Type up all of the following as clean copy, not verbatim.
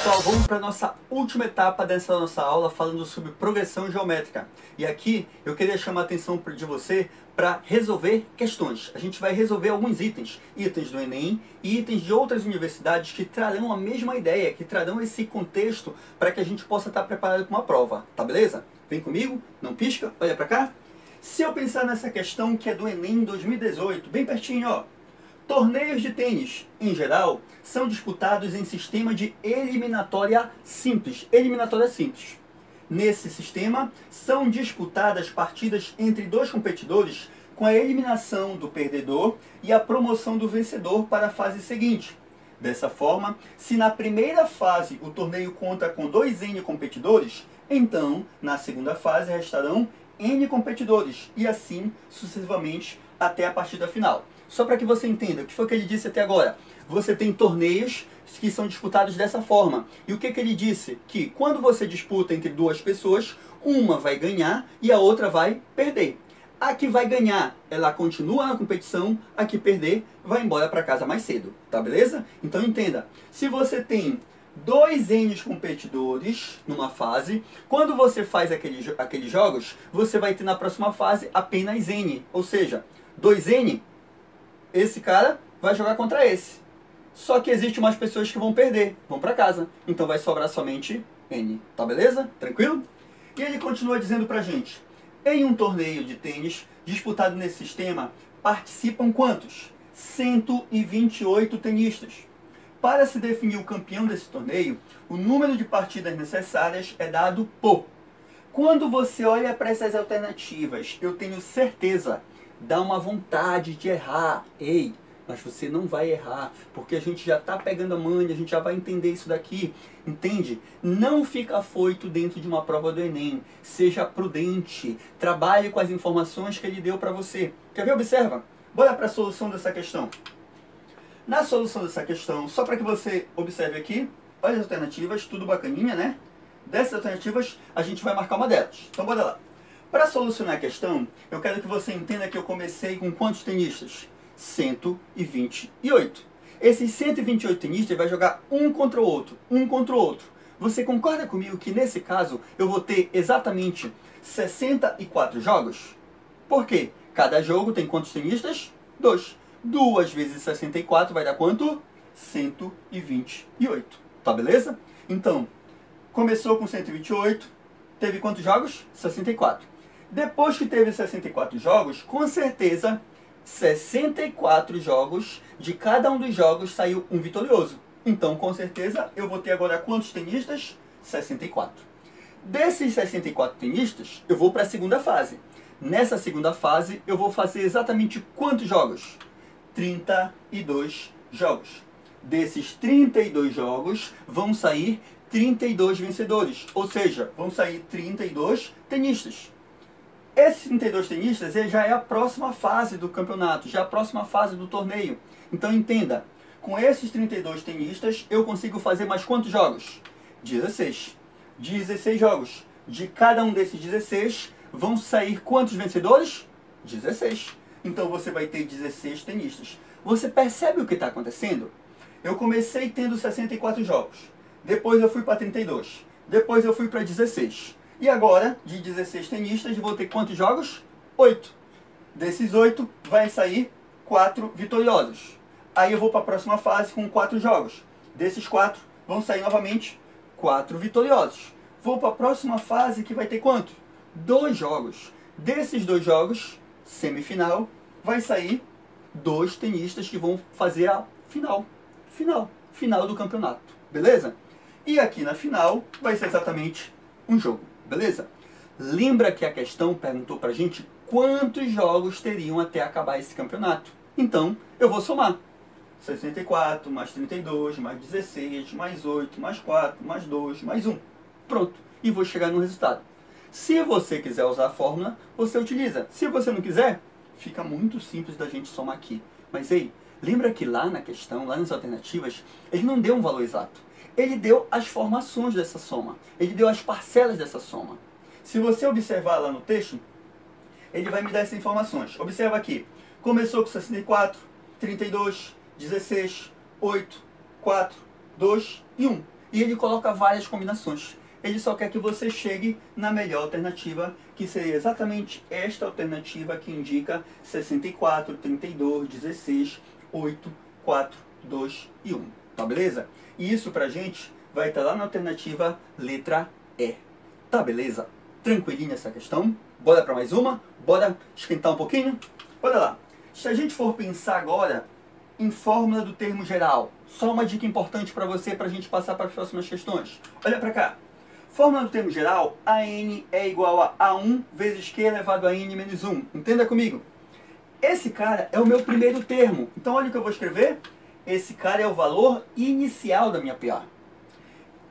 pessoal, vamos para a nossa última etapa dessa nossa aula falando sobre progressão geométrica. E aqui eu queria chamar a atenção de você para resolver questões. A gente vai resolver alguns itens do Enem e itens de outras universidades que trarão a mesma ideia, que trarão esse contexto para que a gente possa estar preparado para uma prova, tá beleza? Vem comigo, não pisca, olha para cá. Se eu pensar nessa questão que é do Enem 2018, bem pertinho, ó. Torneios de tênis, em geral, são disputados em sistema de eliminatória simples. Nesse sistema, são disputadas partidas entre dois competidores com a eliminação do perdedor e a promoção do vencedor para a fase seguinte. Dessa forma, se na primeira fase o torneio conta com 2N competidores, então, na segunda fase restarão N competidores, e assim sucessivamente até a partida final. Só para que você entenda, o que foi que ele disse até agora? Você tem torneios que são disputados dessa forma. E o que ele disse? Que quando você disputa entre duas pessoas, uma vai ganhar e a outra vai perder. A que vai ganhar, ela continua na competição, a que perder vai embora para casa mais cedo, tá beleza? Então entenda, se você tem 2N competidores numa fase, quando você faz aqueles jogos, você vai ter na próxima fase apenas N, ou seja, 2N, esse cara vai jogar contra esse. Só que existe umas pessoas que vão perder, vão para casa. Então vai sobrar somente N, tá beleza? Tranquilo? E ele continua dizendo pra gente: em um torneio de tênis disputado nesse sistema, participam quantos? 128 tenistas. Para se definir o campeão desse torneio, o número de partidas necessárias é dado por... Quando você olha para essas alternativas, eu tenho certeza, dá uma vontade de errar. Ei, mas você não vai errar, porque a gente já está pegando a manha, a gente já vai entender isso daqui, entende? Não fica afoito dentro de uma prova do Enem, seja prudente, trabalhe com as informações que ele deu para você. Quer ver? Observa, bora para a solução dessa questão. Na solução dessa questão, só para que você observe aqui, olha as alternativas, tudo bacaninha, né? Dessas alternativas, a gente vai marcar uma delas. Então bora lá. Para solucionar a questão, eu quero que você entenda que eu comecei com quantos tenistas? 128. Esses 128 tenistas vai jogar um contra o outro. Você concorda comigo que nesse caso eu vou ter exatamente 64 jogos? Por quê? Cada jogo tem quantos tenistas? 2. 2 vezes 64 vai dar quanto? 128. Tá beleza? Então, começou com 128, teve quantos jogos? 64. Depois que teve 64 jogos, com certeza 64 jogos, de cada um dos jogos saiu um vitorioso. Então, com certeza, eu vou ter agora quantos tenistas? 64. Desses 64 tenistas, eu vou para a segunda fase. Nessa segunda fase, eu vou fazer exatamente quantos jogos? 32 jogos. Desses 32 jogos, vão sair 32 vencedores. Ou seja, vão sair 32 tenistas. Esses 32 tenistas já é a próxima fase do campeonato, já é a próxima fase do torneio. Então entenda, com esses 32 tenistas eu consigo fazer mais quantos jogos? 16. 16 jogos. De cada um desses 16 vão sair quantos vencedores? 16. Então você vai ter 16 tenistas. Você percebe o que está acontecendo? Eu comecei tendo 64 jogos. Depois eu fui para 32. Depois eu fui para 16. E agora, de 16 tenistas, vou ter quantos jogos? 8. Desses 8, vai sair 4 vitoriosos. Aí eu vou para a próxima fase com 4 jogos. Desses 4, vão sair novamente 4 vitoriosos. Vou para a próxima fase que vai ter quanto? 2 jogos. Desses 2 jogos, semifinal, vai sair 2 tenistas que vão fazer a final do campeonato. Beleza? E aqui na final, vai ser exatamente um jogo. Beleza? Lembra que a questão perguntou pra gente quantos jogos teriam até acabar esse campeonato. Então, eu vou somar. 64, mais 32, mais 16, mais 8, mais 4, mais 2, mais 1. Pronto. E vou chegar no resultado. Se você quiser usar a fórmula, você utiliza. Se você não quiser, fica muito simples da gente somar aqui. Mas, ei, lembra que lá na questão, lá nas alternativas, ele não deu um valor exato. Ele deu as formações dessa soma. Ele deu as parcelas dessa soma. Se você observar lá no texto, ele vai me dar essas informações. Observa aqui. Começou com 64, 32, 16, 8, 4, 2 e 1. e ele coloca várias combinações. Ele só quer que você chegue na melhor alternativa, que seria exatamente esta alternativa que indica 64, 32, 16, 8, 4, 2 e 1. Tá beleza? E isso pra gente vai estar lá na alternativa letra E. Tá beleza? Tranquilinha essa questão? Bora para mais uma? Bora esquentar um pouquinho? Bora lá. Se a gente for pensar agora em fórmula do termo geral, só uma dica importante para você, para a gente passar para as próximas questões. Olha para cá. Fórmula do termo geral, AN é igual a A1 vezes Q elevado a N menos 1. Entenda comigo. Esse cara é o meu primeiro termo. Então olha o que eu vou escrever. Esse cara é o valor inicial da minha PA.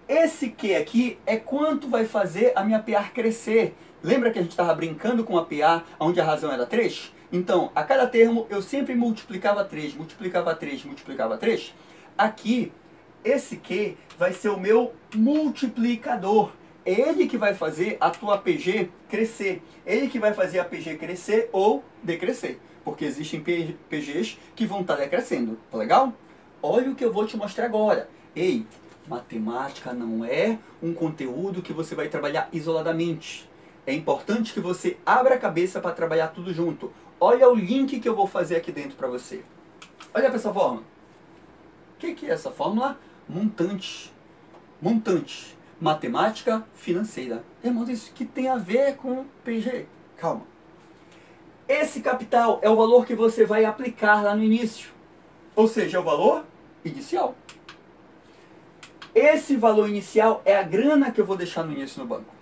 Esse Q aqui é quanto vai fazer a minha PA crescer. Lembra que a gente estava brincando com a PA, onde a razão era 3? Então, a cada termo eu sempre multiplicava 3, multiplicava 3, multiplicava 3. Aqui, esse Q vai ser o meu multiplicador. É ele que vai fazer a tua PG crescer. É ele que vai fazer a PG crescer ou decrescer. Porque existem PGs que vão estar decrescendo. Tá legal? Olha o que eu vou te mostrar agora. Ei, matemática não é um conteúdo que você vai trabalhar isoladamente. É importante que você abra a cabeça para trabalhar tudo junto. Olha o link que eu vou fazer aqui dentro para você. Olha para essa fórmula. O que é essa fórmula? Montante. Montante. Matemática financeira. Irmãos, isso que tem a ver com PG. Calma. Esse capital é o valor que você vai aplicar lá no início. Ou seja, é o valor inicial. Esse valor inicial é a grana que eu vou deixar no início no banco.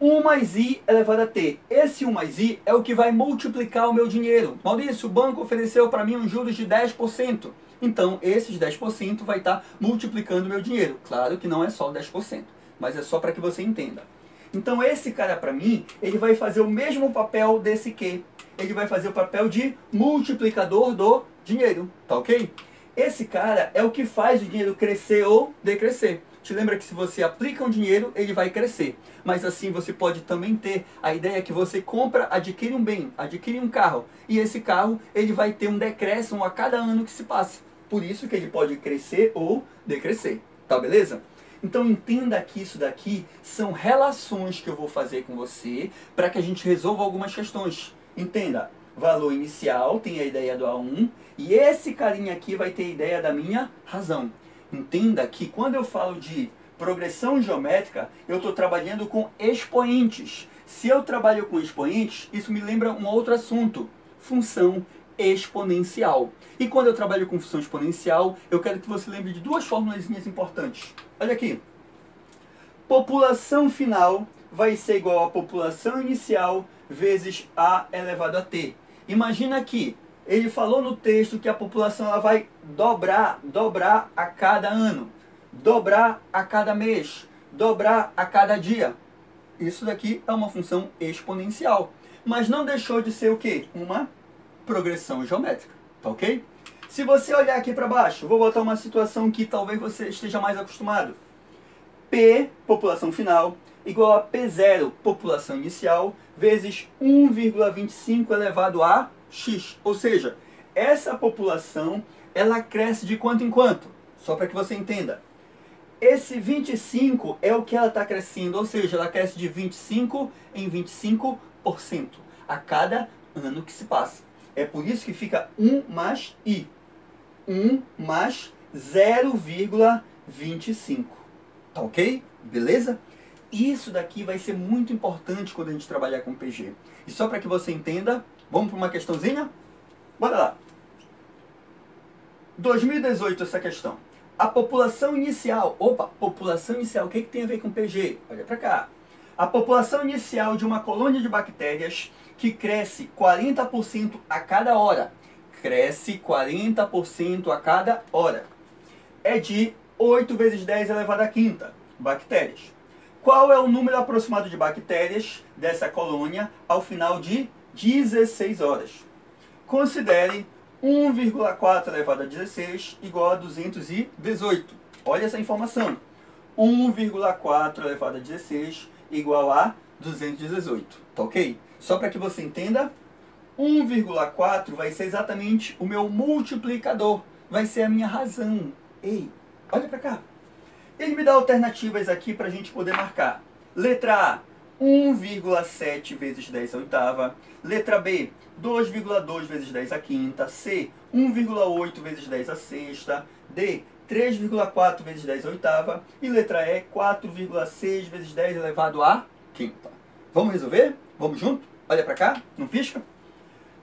1 mais I elevado a T. Esse 1 mais I é o que vai multiplicar o meu dinheiro. Maurício, o banco ofereceu para mim um juros de 10%. Então, esses 10% vai estar multiplicando o meu dinheiro. Claro que não é só 10%, mas é só para que você entenda. Então, esse cara para mim, ele vai fazer o mesmo papel desse Q. Ele vai fazer o papel de multiplicador do dinheiro, tá ok? Esse cara é o que faz o dinheiro crescer ou decrescer. Te lembra que se você aplica um dinheiro, ele vai crescer. Mas assim você pode também ter a ideia que você compra, adquire um bem, adquire um carro. E esse carro, ele vai ter um decréscimo a cada ano que se passa. Por isso que ele pode crescer ou decrescer. Tá beleza? Então entenda que isso daqui são relações que eu vou fazer com você para que a gente resolva algumas questões. Entenda, valor inicial tem a ideia do A1 e esse carinha aqui vai ter a ideia da minha razão. Entenda que quando eu falo de progressão geométrica, eu estou trabalhando com expoentes. Se eu trabalho com expoentes, isso me lembra um outro assunto, função exponencial. E quando eu trabalho com função exponencial, eu quero que você lembre de duas fórmulas importantes. Olha aqui. População final vai ser igual a população inicial vezes A elevado a T. Imagina que ele falou no texto que a população ela vai dobrar a cada ano, dobrar a cada mês, dobrar a cada dia. Isso daqui é uma função exponencial. Mas não deixou de ser o quê? Uma progressão geométrica, tá ok? Se você olhar aqui para baixo, vou botar uma situação que talvez você esteja mais acostumado. P, população final, igual a P0, população inicial, vezes 1,25 elevado a X. Ou seja, essa população, ela cresce de quanto em quanto? Só para que você entenda. Esse 25 é o que ela está crescendo, ou seja, ela cresce de 25 em 25% a cada ano que se passa. É por isso que fica 1 mais I. 1 mais 0,25. Tá ok? Beleza? Isso daqui vai ser muito importante quando a gente trabalhar com PG. E só para que você entenda, vamos para uma questãozinha? Bora lá. 2018 essa questão. A população inicial, população inicial, o que tem a ver com PG? Olha para cá. A população inicial de uma colônia de bactérias que cresce 40% a cada hora. Cresce 40% a cada hora. É de 8 vezes 10 elevado à quinta bactérias. Qual é o número aproximado de bactérias dessa colônia ao final de 16 horas? Considere 1,4 elevado a 16 igual a 218. Olha essa informação. 1,4 elevado a 16 igual a 218. Tá ok? Só para que você entenda, 1,4 vai ser exatamente o meu multiplicador. Vai ser a minha razão. Ei, olha para cá. Ele me dá alternativas aqui para a gente poder marcar. Letra A, 1,7 vezes 10 à oitava. Letra B, 2,2 vezes 10 à quinta. C, 1,8 vezes 10 à sexta. D, 3,4 vezes 10 à oitava. E letra E, 4,6 vezes 10 elevado à quinta. Vamos resolver? Vamos junto? Olha para cá, não pisca.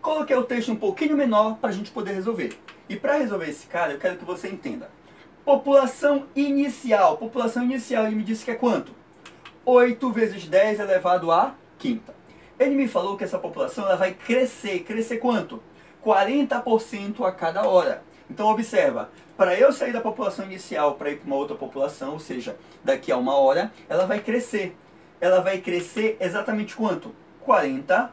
Coloquei o texto um pouquinho menor para a gente poder resolver. E para resolver esse cara, eu quero que você entenda. População inicial. População inicial, ele me disse que é quanto? 8 vezes 10 elevado à quinta. Ele me falou que essa população ela vai crescer. Crescer quanto? 40% a cada hora. Então observa, para eu sair da população inicial para ir para uma outra população, ou seja, daqui a uma hora, ela vai crescer. Ela vai crescer exatamente quanto? 40%.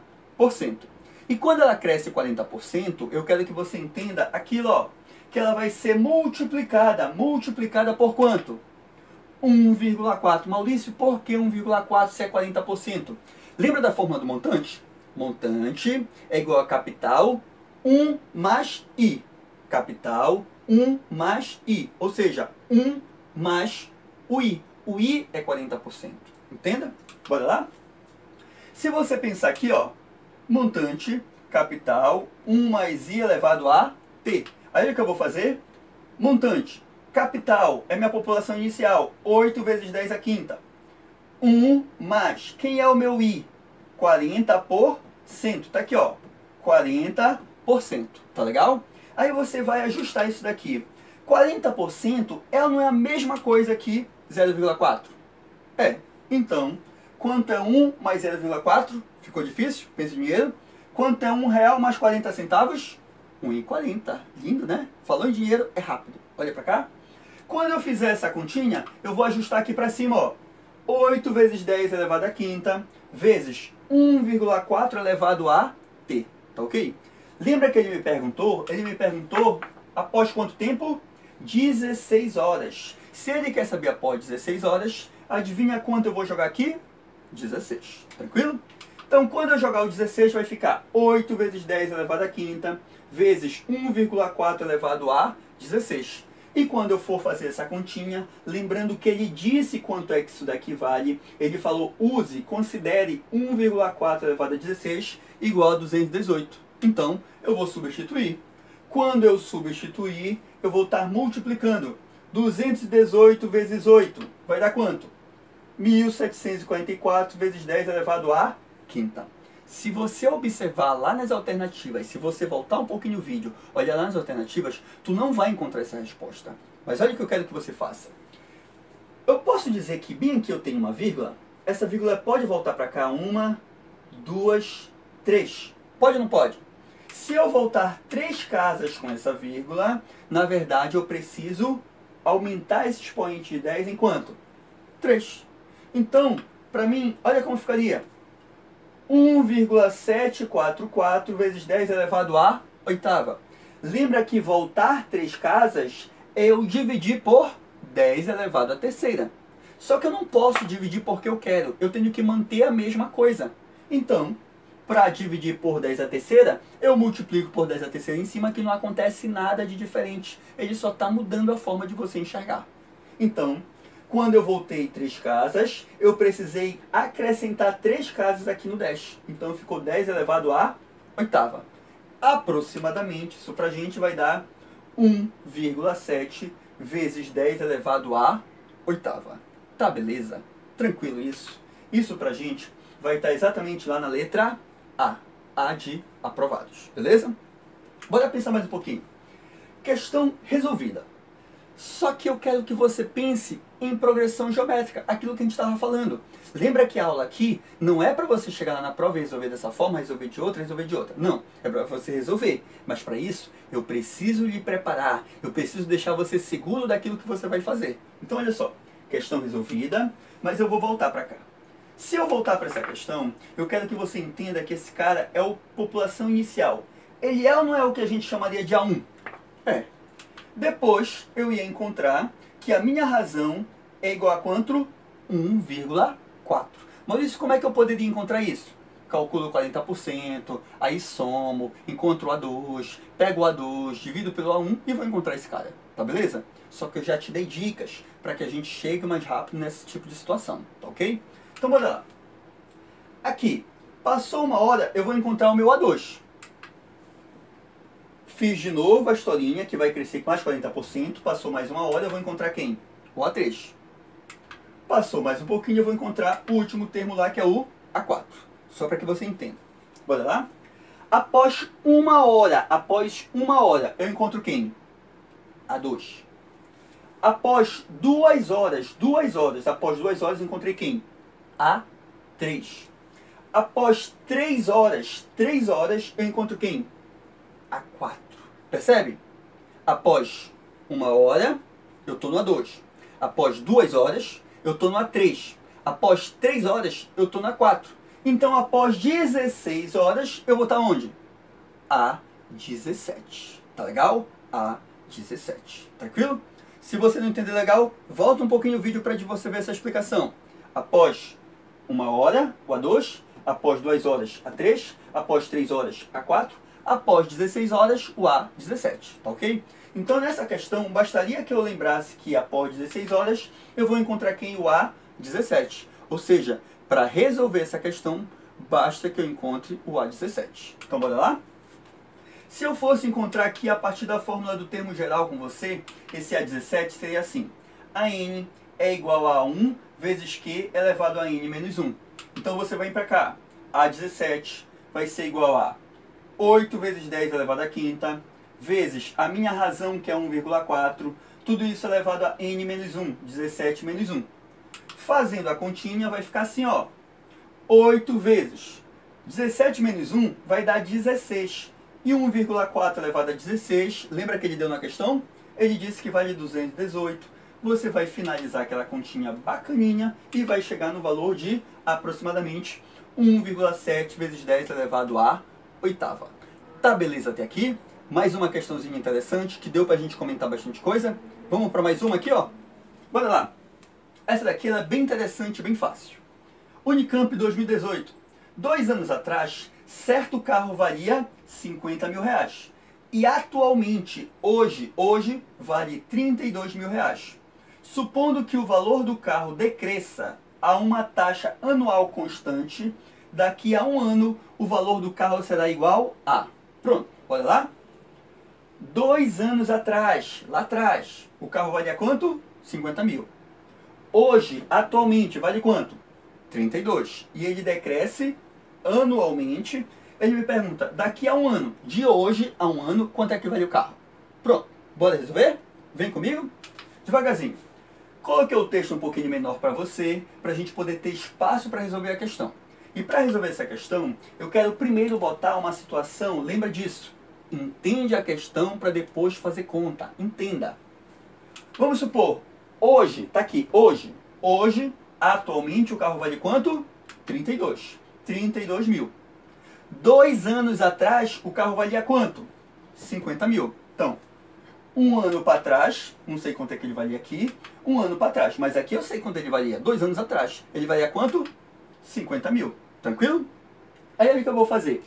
E quando ela cresce 40%, eu quero que você entenda aquilo, ó, que ela vai ser multiplicada. Multiplicada por quanto? 1,4. Maurício, por que 1,4 se é 40%? Lembra da fórmula do montante? Montante é igual a capital 1 mais I. Capital 1 mais I. Ou seja, 1 mais o I. O I é 40%. Entenda? Bora lá? Se você pensar aqui, ó, montante, capital, 1 mais I elevado a T. Aí o que eu vou fazer? Montante, capital, é minha população inicial, 8 vezes 10 à quinta. 1 mais, quem é o meu I? 40%. Tá aqui, ó, 40%. Tá legal? Aí você vai ajustar isso daqui. 40% é ou não é a mesma coisa que 0,4? É. Então, quanto é 1 mais 0,4? Ficou difícil? Pensa em dinheiro. Quanto é R$1 mais 40 centavos? 1,40. Lindo, né? Falou em dinheiro, é rápido. Olha pra cá. Quando eu fizer essa continha, eu vou ajustar aqui pra cima, ó. 8 vezes 10 elevado à quinta, vezes 1,4 elevado a t. Tá ok? Lembra que ele me perguntou? Ele me perguntou após quanto tempo? 16 horas. Se ele quer saber após 16 horas, adivinha quanto eu vou jogar aqui? 16. Tranquilo? Então, quando eu jogar o 16, vai ficar 8 vezes 10 elevado à quinta, vezes 1,4 elevado a 16. E quando eu for fazer essa continha, lembrando que ele disse quanto é que isso daqui vale, ele falou, considere 1,4 elevado a 16 igual a 218. Então, eu vou substituir. Quando eu substituir, eu vou estar multiplicando. 218 vezes 8 vai dar quanto? 1744 vezes 10 elevado a quinta. Se você observar lá nas alternativas, se você voltar um pouquinho o vídeo, olhar lá nas alternativas, tu não vai encontrar essa resposta. Mas olha o que eu quero que você faça. Eu posso dizer que bem aqui eu tenho uma vírgula. Essa vírgula pode voltar para cá. 1, 2, 3. Pode ou não pode? Se eu voltar 3 casas com essa vírgula, na verdade eu preciso aumentar esse expoente de 10 em quanto? 3. Então, para mim, olha como ficaria. 1,744 vezes 10 elevado à oitava. Lembra que voltar 3 casas é eu dividir por 10 elevado à terceira. Só que eu não posso dividir porque eu quero. Eu tenho que manter a mesma coisa. Então, para dividir por 10 à terceira, eu multiplico por 10 à terceira em cima, que não acontece nada de diferente. Ele só está mudando a forma de você enxergar. Então, quando eu voltei 3 casas, eu precisei acrescentar 3 casas aqui no 10. Então ficou 10 elevado à oitava. Aproximadamente, isso pra gente vai dar 1,7 vezes 10 elevado à oitava. Tá, beleza? Tranquilo isso? Isso pra gente vai estar exatamente lá na letra A. A de aprovados. Beleza? Bora pensar mais um pouquinho. Questão resolvida. Só que eu quero que você pense em progressão geométrica, aquilo que a gente estava falando. Lembra que a aula aqui não é para você chegar lá na prova e resolver dessa forma, resolver de outra, resolver de outra. Não, é para você resolver. Mas para isso, eu preciso lhe preparar, eu preciso deixar você seguro daquilo que você vai fazer. Então olha só, questão resolvida, mas eu vou voltar para cá. Se eu voltar para essa questão, eu quero que você entenda que esse cara é o população inicial. Ele é ou não é o que a gente chamaria de A1? É. Depois, eu ia encontrar que a minha razão é igual a quanto? 1,4. Maurício, como é que eu poderia encontrar isso? calculo 40%, aí somo, encontro o A2, pego o A2, divido pelo A1 e vou encontrar esse cara, tá beleza? Só que eu já te dei dicas para que a gente chegue mais rápido nesse tipo de situação, tá ok? Então bora lá. Aqui, passou uma hora, eu vou encontrar o meu A2. Fiz de novo a historinha, que vai crescer com mais 40%. Passou mais uma hora, eu vou encontrar quem? O A3. Passou mais um pouquinho, eu vou encontrar o último termo lá, que é o A4. Só para que você entenda. Bora lá? Após uma hora, eu encontro quem? A2. Após 2 horas, após 2 horas, eu encontrei quem? A3. Após 3 horas, eu encontro quem? A4. Percebe? Após uma hora, eu estou no A2. Após 2 horas, eu estou no A3. Após 3 horas, eu estou no A4. Então, após 16 horas, eu vou estar onde? A17. Tá legal? A17. Tranquilo? Se você não entender legal, volta um pouquinho o vídeo para você ver essa explicação. Após uma hora, o A2. Após 2 horas, A3. Após 3 horas, A4. Após 16 horas, o A17, tá ok? Então, nessa questão, bastaria que eu lembrasse que após 16 horas, eu vou encontrar quem? O A17. Ou seja, para resolver essa questão, basta que eu encontre o A17. Então, bora lá? Se eu fosse encontrar aqui a partir da fórmula do termo geral com você, esse A17 seria assim. AN é igual a 1 vezes Q elevado a N menos 1. Então, você vem para cá. A17 vai ser igual a 8 vezes 10 elevado à quinta, vezes a minha razão, que é 1,4, tudo isso elevado a n menos 1, 17 menos 1. Fazendo a continha, vai ficar assim, ó. 8 vezes 17 menos 1 vai dar 16. E 1,4 elevado a 16, lembra que ele deu na questão? Ele disse que vale 218. Você vai finalizar aquela continha bacaninha e vai chegar no valor de aproximadamente 1,7 vezes 10 elevado a oitava. Tá beleza até aqui? Mais uma questãozinha interessante que deu pra gente comentar bastante coisa. Vamos para mais uma aqui, ó. Bora lá. Essa daqui ela é bem interessante, bem fácil. Unicamp 2018. 2 anos atrás, certo carro valia 50 mil reais. E atualmente, hoje vale 32 mil reais. Supondo que o valor do carro decresça a uma taxa anual constante, daqui a um ano, o valor do carro será igual a... Pronto, olha lá. 2 anos atrás, lá atrás, o carro valia quanto? 50 mil. Hoje, atualmente, vale quanto? 32. E ele decresce anualmente. Ele me pergunta, daqui a um ano, de hoje a um ano, quanto é que vale o carro? Pronto, bora resolver? Vem comigo? Devagarzinho. Coloquei o texto um pouquinho menor para você, para a gente poder ter espaço para resolver a questão. E para resolver essa questão, eu quero primeiro botar uma situação, lembra disso? Entende a questão para depois fazer conta. Entenda. Vamos supor, hoje, tá aqui, hoje, atualmente o carro vale quanto? 32. 32 mil. 2 anos atrás, o carro valia quanto? 50 mil. Então, um ano para trás, não sei quanto é que ele valia aqui, um ano para trás, mas aqui eu sei quanto ele valia. 2 anos atrás, ele valia quanto? 50 mil. Tranquilo? Aí o que eu vou fazer?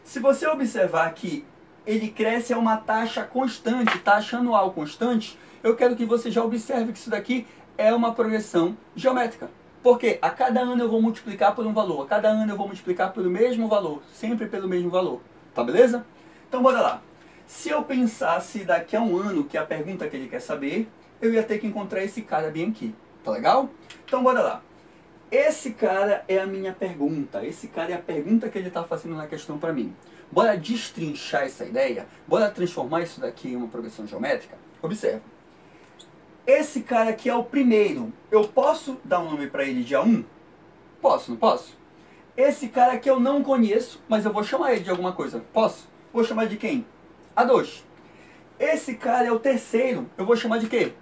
Se você observar que ele cresce a uma taxa constante, taxa anual constante, eu quero que você já observe que isso daqui é uma progressão geométrica. Porque a cada ano eu vou multiplicar por um valor, a cada ano eu vou multiplicar pelo mesmo valor, sempre pelo mesmo valor. Tá beleza? Então bora lá. Se eu pensasse daqui a um ano, que é a pergunta que ele quer saber, eu ia ter que encontrar esse cara bem aqui. Tá legal? Então bora lá. Esse cara é a minha pergunta. Esse cara é a pergunta que ele está fazendo na questão para mim. Bora destrinchar essa ideia? Bora transformar isso daqui em uma progressão geométrica? Observa. Esse cara aqui é o primeiro. Eu posso dar um nome para ele de A1? Posso, não posso? Esse cara aqui eu não conheço, mas eu vou chamar ele de alguma coisa. Posso? Vou chamar de quem? A2. Esse cara é o terceiro. Eu vou chamar de quê?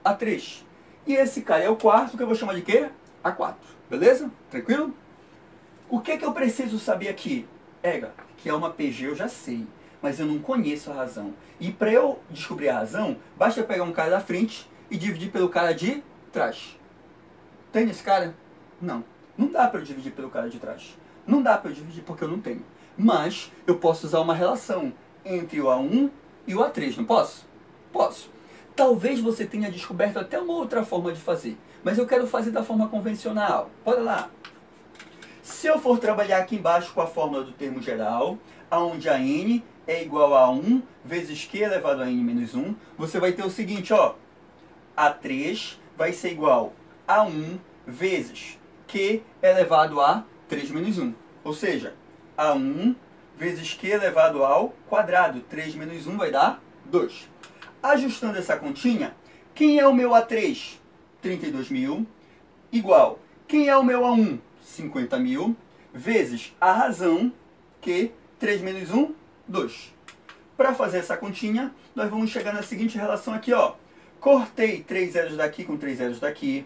A3. E esse cara é o quarto, que eu vou chamar de quê? A4. Beleza? Tranquilo? O que eu preciso saber aqui? Ega, que é uma PG eu já sei, mas eu não conheço a razão. E para eu descobrir a razão, basta eu pegar um cara da frente e dividir pelo cara de trás. Tem esse cara? Não. Não dá para eu dividir pelo cara de trás. Não dá para eu dividir porque eu não tenho. Mas eu posso usar uma relação entre o A1 e o A3, não posso? Posso. Talvez você tenha descoberto até uma outra forma de fazer, mas eu quero fazer da forma convencional. Bora lá. Se eu for trabalhar aqui embaixo com a fórmula do termo geral, onde a n é igual a 1 vezes q elevado a n menos 1, você vai ter o seguinte, ó. A3 vai ser igual a 1 vezes q elevado a 3 menos 1. Ou seja, A1 vezes q elevado ao quadrado. 3 menos 1 vai dar 2. Ajustando essa continha, quem é o meu A3? 32.000, igual. Quem é o meu A1? 50.000, vezes a razão, que 3 menos 1, 2. Para fazer essa continha, nós vamos chegar na seguinte relação aqui, ó. Cortei 3 zeros daqui com 3 zeros daqui.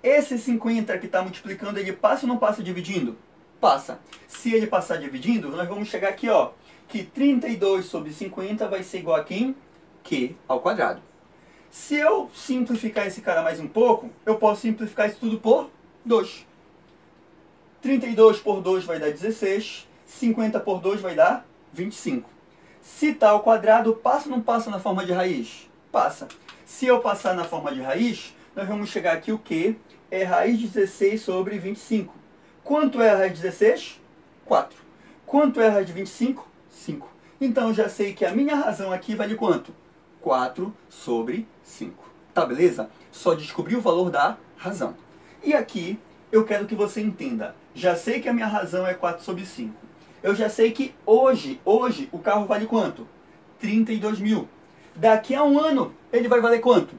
Esse 50 que está multiplicando, ele passa ou não passa dividindo? Passa. Se ele passar dividindo, nós vamos chegar aqui, ó, que 32 sobre 50 vai ser igual a quem? Q ao quadrado. Se eu simplificar esse cara mais um pouco, eu posso simplificar isso tudo por 2. 32 por 2 vai dar 16, 50 por 2 vai dar 25. Se está ao quadrado, passa ou não passa na forma de raiz? Passa. Se eu passar na forma de raiz, nós vamos chegar aqui o que? É raiz de 16 sobre 25. Quanto é a raiz de 16? 4. Quanto é a raiz de 25? 5. Então eu já sei que a minha razão aqui vale quanto? 4 sobre 5. Tá, beleza? Só descobri o valor da razão. E aqui eu quero que você entenda. Já sei que a minha razão é 4 sobre 5. Eu já sei que hoje o carro vale quanto? 32.000. Daqui a um ano ele vai valer quanto?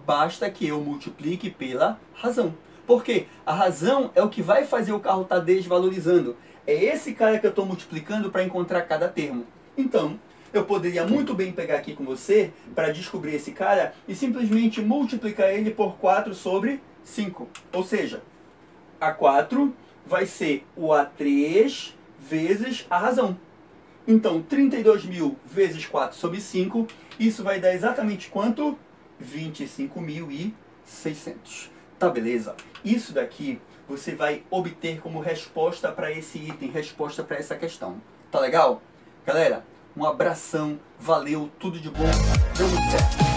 Basta que eu multiplique pela razão. Por quê? A razão é o que vai fazer o carro estar desvalorizando. É esse cara que eu estou multiplicando para encontrar cada termo. Então, eu poderia muito bem pegar aqui com você para descobrir esse cara e simplesmente multiplicar ele por 4 sobre 5. Ou seja, A4 vai ser o A3 vezes a razão. Então, 32.000 vezes 4 sobre 5, isso vai dar exatamente quanto? 25.600. Tá, beleza? Isso daqui você vai obter como resposta para esse item, resposta para essa questão. Tá legal? Galera, um abração, valeu, tudo de bom, deu muito certo.